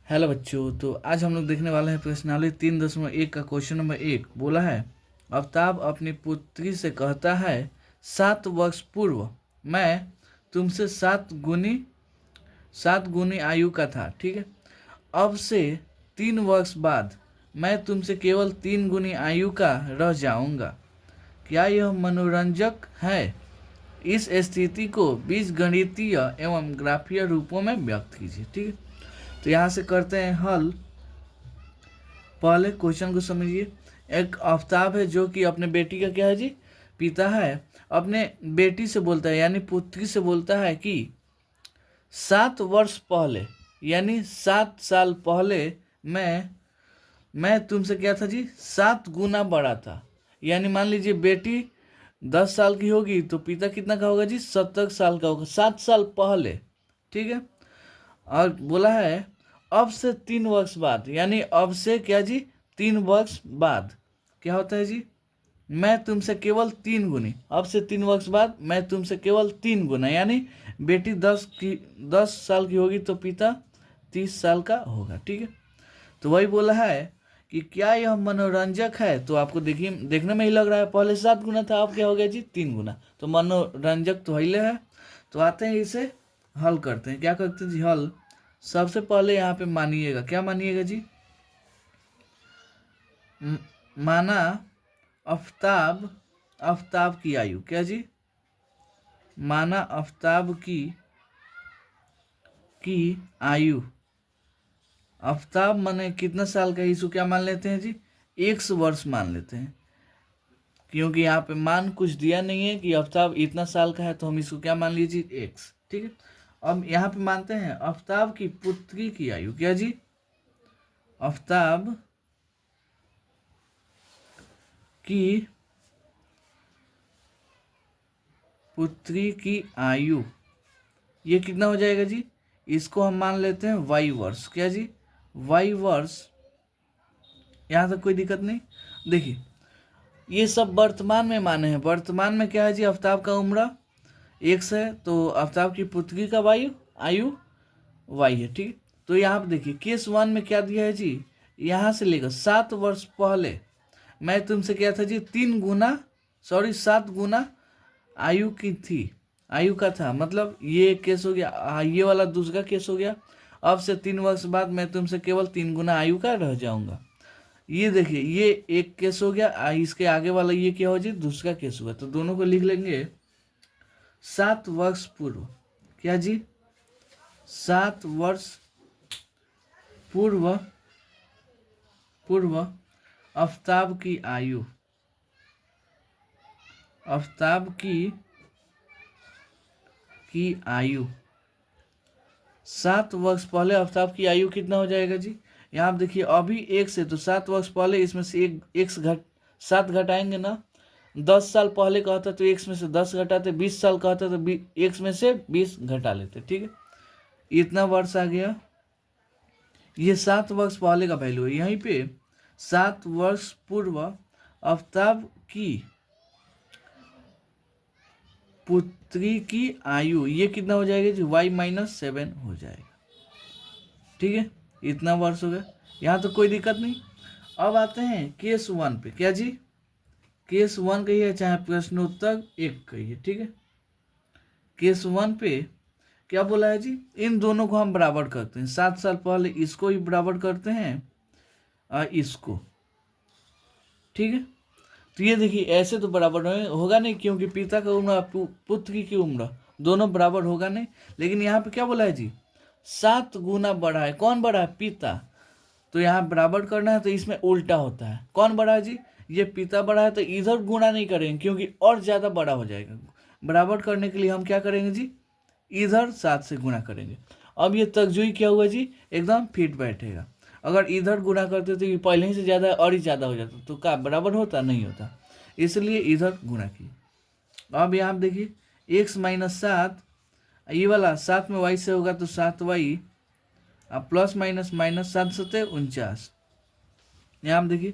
Hello बच्चों, तो आज हम लोग देखने वाले हैं प्रश्नावली 3.1 का क्वेश्चन नंबर 1। बोला है, आफ्ताब अपनी पुत्री से कहता है 7 वर्ष पूर्व मैं तुमसे 7 गुनी आयु का था। ठीक है, अब से 3 वर्ष बाद मैं तुमसे केवल 3 गुनी आयु का रह जाऊंगा। क्या यह मनोरंजक है? इस स्थिति को बीजगणितीय एवं ग्राफीय रूपों में व्यक्त कीजिए। ठीक है, तो यहाँ से करते हैं हल। पहले क्वेश्चन को समझिए। एक आफ्ताब है जो कि अपने बेटी का क्या है जी, पिता है। अपने बेटी से बोलता है यानी पुत्री से बोलता है कि 7 वर्ष पहले यानी 7 साल पहले मैं तुमसे क्या था जी, 7 गुना बड़ा था। यानी मान लीजिए बेटी 10 साल की होगी तो पिता कितना का होगा जी, 70 साल का होगा, 7 साल पहले। ठीक है, और बोला है अब से 3 वर्ष बाद, यानी अब से क्या जी, 3 वर्ष बाद क्या होता है जी, मैं तुमसे केवल 3 गुनी। अब से 3 वर्ष बाद मैं तुमसे केवल 3 गुना, यानी बेटी 10 साल की होगी तो पिता 30 साल का होगा। ठीक है, तो वही बोला है कि क्या यह मनोरंजक है। तो आपको देखिए, देखने में ही लग रहा है पहले 7 गुना था, अब क्या हो गया जी, 3 गुना। तो मनोरंजक तो हिले है। तो आते हैं इसे हल करते हैं। क्या करते हैं जी, हल। सबसे पहले यहाँ पे मानिएगा, क्या मानिएगा जी, माना आफ्ताब आफ्ताब की आयु, क्या जी, माना आफ्ताब की आयु। आफ्ताब माने कितना साल का है, इसको क्या मान लेते हैं जी, 1 वर्ष मान लेते हैं, क्योंकि यहाँ पे मान कुछ दिया नहीं है कि आफ्ताब इतना साल का है, तो हम इसको क्या मान लीजिए, एक्स। ठीक है, अब यहाँ पे मानते हैं आफ्ताब की पुत्री की आयु, क्या जी, आफ्ताब की पुत्री की आयु, ये कितना हो जाएगा जी, इसको हम मान लेते हैं वाई वर्ष, क्या जी, वाई वर्ष। यहाँ तक कोई दिक्कत नहीं। देखिए, ये सब वर्तमान में माने हैं। वर्तमान में क्या है जी, आफ्ताब का उम्र एक्स है, तो आफ्ताब की पुत्री का आयु वाई है। ठीक, तो यहाँ पे देखिए केस 1 में क्या दिया है जी, यहाँ से लेकर 7 वर्ष पहले मैं तुमसे क्या था जी, 7 गुना आयु की थी, आयु का था। मतलब ये एक केस हो गया, ये वाला दूसरा केस हो गया। अब से 3 वर्ष बाद मैं तुमसे केवल 3 गुना आयु का रह जाऊंगा। ये देखिए, ये एक केस हो गया। इसके आगे वाला ये क्या हो जी, दूसरा केस हुआ। तो दोनों को लिख लेंगे 7 वर्ष पूर्व, क्या जी, 7 वर्ष पूर्व पूर्व आफ्ताब की आयु, आफ्ताब की आयु 7 वर्ष पहले आफ्ताब की आयु कितना हो जाएगा जी, यहाँ आप देखिए अभी एक से, तो 7 वर्ष पहले इसमें से एक 7 घटाएंगे ना। 10 साल पहले कहता तो एक्स में से 10 घटाते, 20 साल कहता तो एक्स में से 20 घटा लेते। ठीक है, इतना वर्ष आ गया। ये 7 वर्ष पहले का वैल्यू है। यहीं पे 7 वर्ष पूर्व आफ्ताब की पुत्री की आयु, ये कितना हो जाएगा जी, y-7 हो जाएगा। ठीक है, इतना वर्ष हो गया। यहाँ तो कोई दिक्कत नहीं। अब आते हैं केस 1 पे, क्या जी, केस 1 कहिए चाहे प्रश्नोत्तर 1 कहिए। ठीक है, केस 1 पे क्या बोला है जी, इन दोनों को हम बराबर करते हैं। 7 साल पहले इसको ही बराबर करते हैं और इसको। ठीक है, तो ये देखिए ऐसे तो बराबर होगा नहीं, क्योंकि पिता का उम्र पुत्री की उम्र दोनों बराबर होगा नहीं। लेकिन यहाँ पे क्या बोला है जी, 7 गुना बड़ा है। कौन बड़ा है, पिता। तो यहाँ बराबर करना है तो इसमें उल्टा होता है। कौन बड़ा है जी, ये पिता बड़ा है, तो इधर गुणा नहीं करेंगे क्योंकि और ज़्यादा बड़ा हो जाएगा। बराबर करने के लिए हम क्या करेंगे जी, इधर 7 से गुणा करेंगे। अब ये तकजुई क्या हुआ जी, एकदम फिट बैठेगा। अगर इधर गुणा करते तो ये पहले ही से ज़्यादा और ही ज़्यादा हो जाता, तो क्या बराबर होता, नहीं होता। इसलिए इधर गुणा किए। अब यहाँ देखिए x-7, ये वाला 7 में y से होगा तो 7y, अब प्लस माइनस 7×7 = 49। यहाँ आप देखिए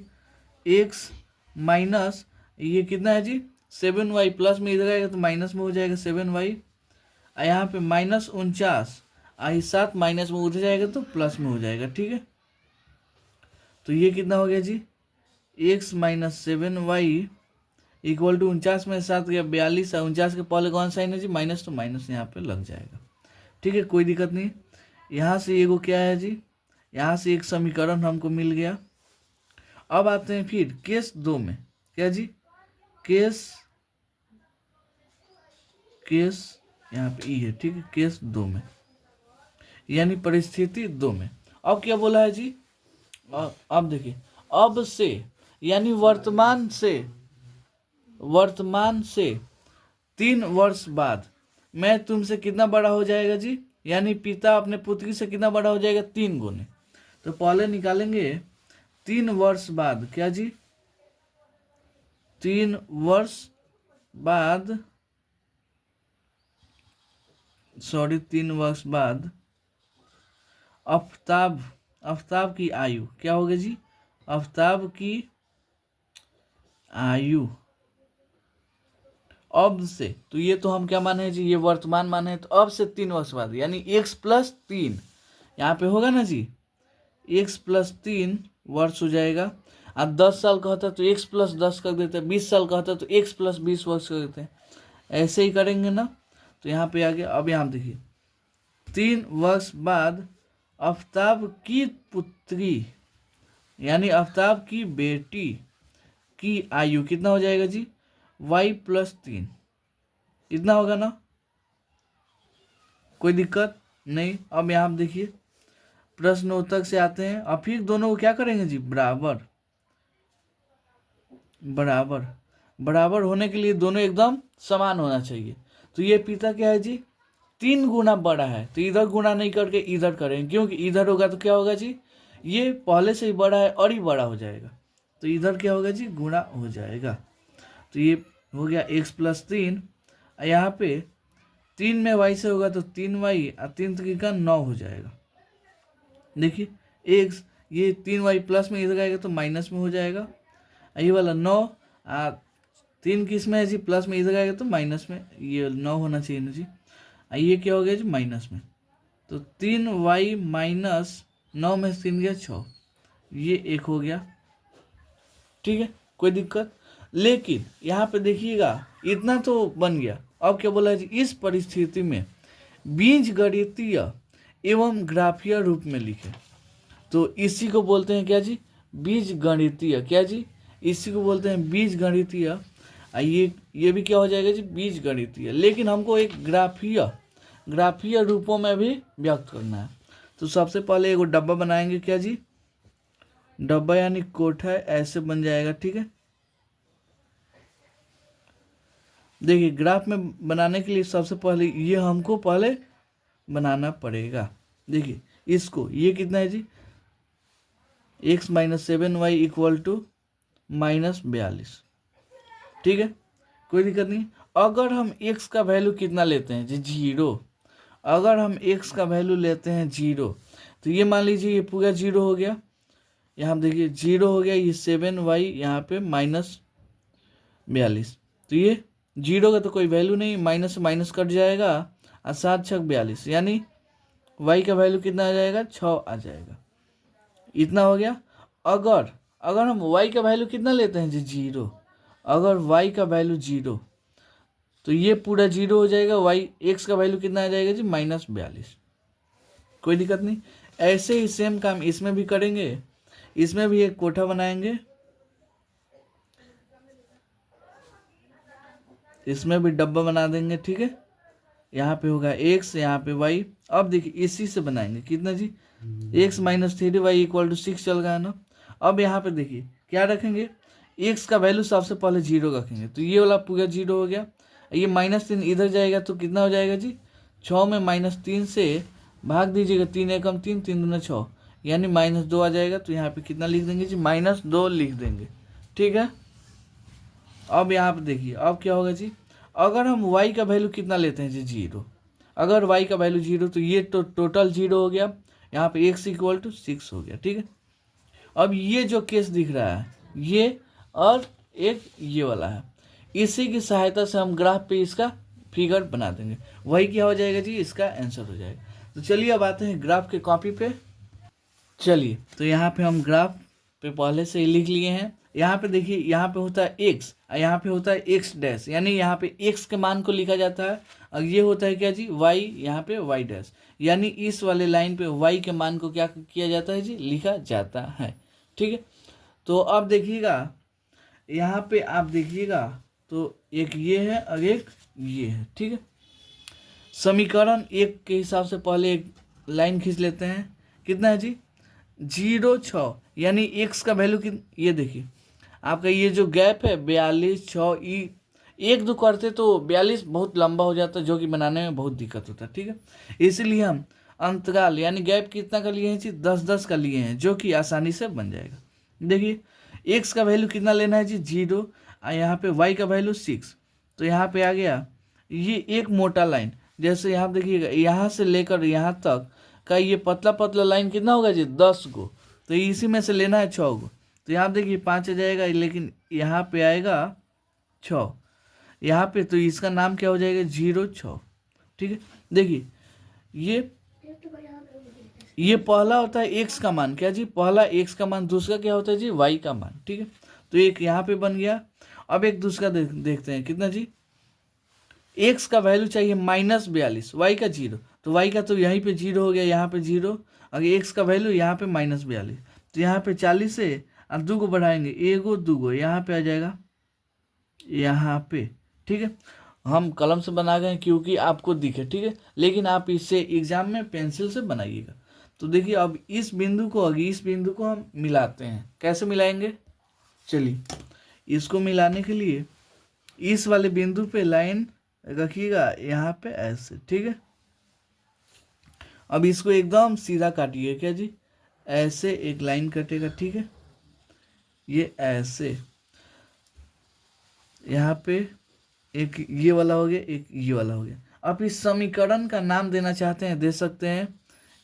x माइनस ये कितना है जी, 7y, प्लस में इधर आएगा तो माइनस में हो जाएगा 7y। यहाँ पे -49, आई 7 माइनस में उधर जाएगा तो प्लस में हो जाएगा, ठीक है। तो ये कितना हो गया जी, x minus 7y equal to 49 में 7 गया 42, 49 के पहले कौन साइन है जी, माइनस, तो माइनस यहाँ पे लग जाएगा, ठीक है, कोई दिक्कत नहीं। यहाँ से एगो क्या है जी, यहाँ से एक समीकरण हमको मिल गया। अब आते हैं फिर केस 2 में, क्या जी, केस यहाँ पे ई है, ठीक है, केस 2 में यानी परिस्थिति 2 में। अब क्या बोला है जी, अब देखिए, अब से यानी वर्तमान से 3 वर्ष बाद मैं तुमसे कितना बड़ा हो जाएगा जी, यानी पिता अपने पुत्री से कितना बड़ा हो जाएगा, 3 गुने। तो पहले निकालेंगे 3 वर्ष बाद, क्या जी, 3 वर्ष बाद, 3 वर्ष बाद आफ्ताब की आयु क्या होगी जी, आफ्ताब की आयु अब से, तो ये तो हम क्या माने जी, ये वर्तमान माने, तो अब से 3 वर्ष बाद यानी x प्लस 3 यहाँ पे होगा ना जी, x प्लस 3 वर्ष हो जाएगा। अब 10 साल का होता है तो x प्लस 10 कर देते हैं, 20 साल का होता है तो x प्लस 20 वर्ष कर देते हैं, ऐसे ही करेंगे ना। तो यहाँ पे आ गया। अब यहाँ देखिए 3 वर्ष बाद आफ्ताब की पुत्री यानी आफ्ताब की बेटी की आयु कितना हो जाएगा जी, y प्लस 3 इतना होगा ना, कोई दिक्कत नहीं। अब यहाँ देखिए प्रश्नोत्तर से आते हैं। अब फिर दोनों को क्या करेंगे जी, बराबर बराबर बराबर होने के लिए दोनों एकदम समान होना चाहिए। तो ये पिता क्या है जी, 3 गुना बड़ा है, तो इधर गुना नहीं करके इधर करेंगे, क्योंकि इधर होगा तो क्या होगा जी, ये पहले से ही बड़ा है और ही बड़ा हो जाएगा, तो इधर क्या होगा जी, गुना हो जाएगा। तो ये हो गया x प्लस 3, यहाँ पे 3 में y से होगा तो 3y और 3 3 9 हो जाएगा। देखिए x, ये 3y प्लस में इधर आएगा तो माइनस में हो जाएगा, ये वाला 9 3 किस में है जी, प्लस में इधर आएगा तो माइनस में, ये 9 होना चाहिए ना जी, ये क्या हो गया जी, माइनस में। तो 3y माइनस 9 में 3 गया 6, ये 1 हो गया, ठीक है, कोई दिक्कत। लेकिन यहाँ पे देखिएगा इतना तो बन गया। अब क्या बोला है जी, इस परिस्थिति में बीजगणितीय एवं ग्राफीय रूप में लिखे, तो इसी को बोलते हैं क्या जी, बीजगणितीय, क्या जी, इसी को बोलते हैं बीजगणितीय। ये भी क्या हो जाएगा जी, बीजगणितीय, लेकिन हमको एक ग्राफीय रूपों में भी व्यक्त करना है। तो सबसे पहले एक डब्बा बनाएंगे, क्या जी, डब्बा यानी कोठा ऐसे बन जाएगा, ठीक है। देखिए ग्राफ में बनाने के लिए सबसे पहले ये हमको पहले बनाना पड़ेगा। देखिए इसको, ये कितना है जी, x minus 7y equal to minus 42, ठीक है, कोई दिक्कत नहीं। अगर हम x का वैल्यू कितना लेते हैं जी, 0, अगर हम x का वैल्यू लेते हैं 0, तो ये मान लीजिए ये पूरा 0 हो गया, यहाँ देखिए 0 हो गया, ये 7y यहाँ पे माइनस 42, तो ये 0 का तो कोई वैल्यू नहीं, माइनस से माइनस कट जाएगा और 7 6 42, यानी y का वैल्यू कितना आ जाएगा, 6 आ जाएगा, इतना हो गया। अगर हम y का वैल्यू कितना लेते हैं जी, 0, अगर y का वैल्यू 0, तो ये पूरा 0 हो जाएगा, x का वैल्यू कितना आ जाएगा जी, माइनस 42, कोई दिक्कत नहीं। ऐसे ही सेम काम इसमें भी करेंगे, इसमें भी एक कोठा बनाएंगे, इसमें भी डब्बा बना देंगे, ठीक है। यहाँ पे होगा x, यहाँ पे y। अब देखिए इसी से बनाएंगे कितना जी, x minus 3y equal to 6 चल गया ना। अब यहाँ पे देखिए क्या रखेंगे, x का वैल्यू सबसे पहले 0 रखेंगे, तो ये वाला पूरा 0 हो गया, ये -3 इधर जाएगा तो कितना हो जाएगा जी, 6 में -3 से भाग दीजिएगा, 3 एकम 3, 3 दूना 6, यानी -2 आ जाएगा। तो यहाँ पे कितना लिख देंगे जी, -2 लिख देंगे, ठीक है। अब यहाँ पे देखिए अब क्या होगा जी, अगर हम y का वैल्यू कितना लेते हैं जी, 0, अगर y का वैल्यू 0, तो ये तो टोटल 0 हो गया, यहाँ पे x इक्वल टू 6 हो गया, ठीक है। अब ये जो केस दिख रहा है ये और एक ये वाला है, इसी की सहायता से हम ग्राफ पे इसका फिगर बना देंगे, वही क्या हो जाएगा जी, इसका आंसर हो जाएगा। तो चलिए अब आते हैं ग्राफ के कॉपी पे। चलिए तो यहाँ पे हम ग्राफ पे पहले से ही लिख लिए हैं। यहाँ पे देखिए, यहाँ पे होता है एक्स और यहाँ पे होता है एक्स डैश, यानी यहाँ पे एक्स के मान को लिखा जाता है और ये होता है क्या जी, वाई, यहाँ पे वाई डैश, यानी इस वाले लाइन पे वाई के मान को क्या किया जाता है जी, लिखा जाता है। ठीक है, तो अब देखिएगा यहाँ पे आप देखिएगा तो एक ये है और एक ये है। ठीक है, समीकरण एक के हिसाब से पहले एक लाइन खींच लेते हैं। कितना है जी, 0,6, यानी एक्स का वैल्यू ये देखिए आपका ये जो गैप है 42, 6 एक दो करते तो 42 बहुत लंबा हो जाता है, जो कि बनाने में बहुत दिक्कत होता है। ठीक है, इसीलिए हम अंतराल यानी गैप कितना का लिए हैं जी, 10-10 का लिए हैं, जो कि आसानी से बन जाएगा। देखिए एक्स का वैल्यू कितना लेना है जी, 0, और यहाँ पे वाई का वैल्यू 6, तो यहाँ पे आ गया ये एक मोटा लाइन। जैसे यहाँ देखिएगा यहाँ से लेकर यहाँ तक का ये पतला पतला लाइन कितना होगा जी, 10 गो, तो इसी में से लेना है 6 गो। तो यहाँ देखिए 5 आ जाएगा, लेकिन यहाँ पे आएगा 6 यहाँ पे, तो इसका नाम क्या हो जाएगा, 0,6। ठीक है, देखिए ये पहला होता है एक्स का मान, क्या जी, पहला एक्स का मान, दूसरा क्या होता है जी, वाई का मान। ठीक है, तो एक यहाँ पे बन गया। अब एक दूसरा देखते हैं, कितना जी, एक्स का वैल्यू चाहिए -42, वाई का 0, तो वाई का तो यहीं पे 0 हो गया, यहाँ पे 0, अगर एक्स का वैल्यू यहाँ पे -42, तो यहाँ पे 40 से अब 2 को बढ़ाएंगे, 1 गो 2 गो, यहाँ पे आ जाएगा यहाँ पे। ठीक है, हम कलम से बना गए क्योंकि आपको दिखे। ठीक है, लेकिन आप इससे एग्जाम में पेंसिल से बनाइएगा। तो देखिए अब इस बिंदु को हम मिलाते हैं। कैसे मिलाएंगे, चलिए इसको मिलाने के लिए इस वाले बिंदु पे लाइन रखिएगा यहाँ पे ऐसे। ठीक है, अब इसको एकदम सीधा काटिए, क्या जी, ऐसे एक लाइन कटेगा। ठीक है, ये ऐसे यहाँ पे एक ये वाला हो गया, एक ये वाला हो गया। अब इस समीकरण का नाम देना चाहते हैं, दे सकते हैं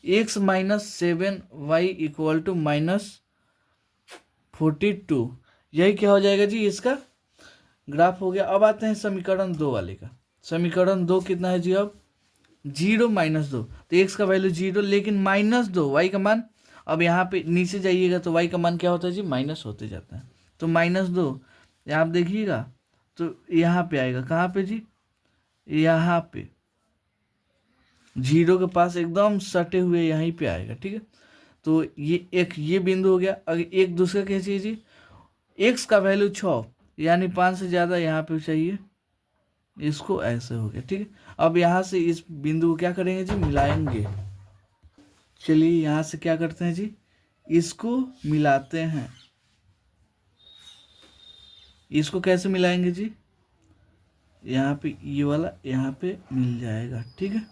x - 7y = -42। यही क्या हो जाएगा जी, इसका ग्राफ हो गया। अब आते हैं समीकरण 2 वाले का। समीकरण 2 कितना है जी, अब 0 - 2, तो x का वैल्यू 0, लेकिन -2 y का मान, अब यहाँ पे नीचे जाइएगा तो y का मान क्या होता है जी, माइनस होते जाता है। तो -2 आप देखिएगा तो यहाँ पे आएगा, कहाँ पे जी, यहाँ पे 0 के पास एकदम सटे हुए यहीं पे आएगा। ठीक है, तो ये बिंदु हो गया। अगर एक दूसरा क्या चाहिए जी, x का वैल्यू 6, यानी 5 से ज़्यादा यहाँ पे चाहिए, इसको ऐसे हो गया। ठीक है, अब यहाँ से इस बिंदु को क्या करेंगे जी, मिलाएंगे। चलिए यहाँ से क्या करते हैं जी, इसको मिलाते हैं। इसको कैसे मिलाएंगे जी, यहाँ पे ये वाला यहाँ पे मिल जाएगा। ठीक है,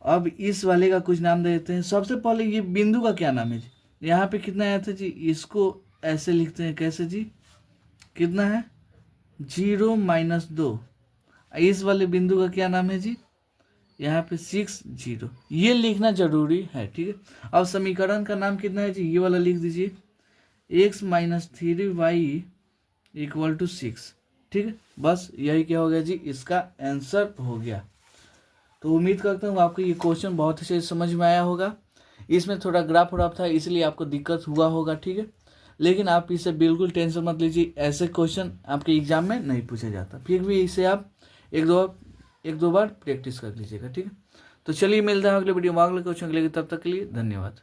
अब इस वाले का कुछ नाम दे देते हैं। सबसे पहले ये बिंदु का क्या नाम है जी, यहाँ पे कितना आया था जी, इसको ऐसे लिखते हैं, कैसे जी, कितना है, 0 - 2। इस वाले बिंदु का क्या नाम है जी, यहाँ पे 6 0, ये लिखना जरूरी है। ठीक है, अब समीकरण का नाम कितना है जी, ये वाला लिख दीजिए, x - 3y = 6। ठीक है, बस यही क्या हो गया जी, इसका आंसर हो गया। तो उम्मीद करता हूँ आपको ये क्वेश्चन बहुत अच्छे से समझ में आया होगा। इसमें थोड़ा ग्राफ था, इसलिए आपको दिक्कत हुआ होगा। ठीक है, लेकिन आप इसे बिल्कुल टेंशन मत लीजिए, ऐसे क्वेश्चन आपके एग्जाम में नहीं पूछा जाता। फिर भी इसे आप एक दो बार प्रैक्टिस कर लीजिएगा। ठीक है, तो चलिए मिलता है अगले वीडियो में अगले क्वेश्चन के लिए। तब तक के लिए धन्यवाद।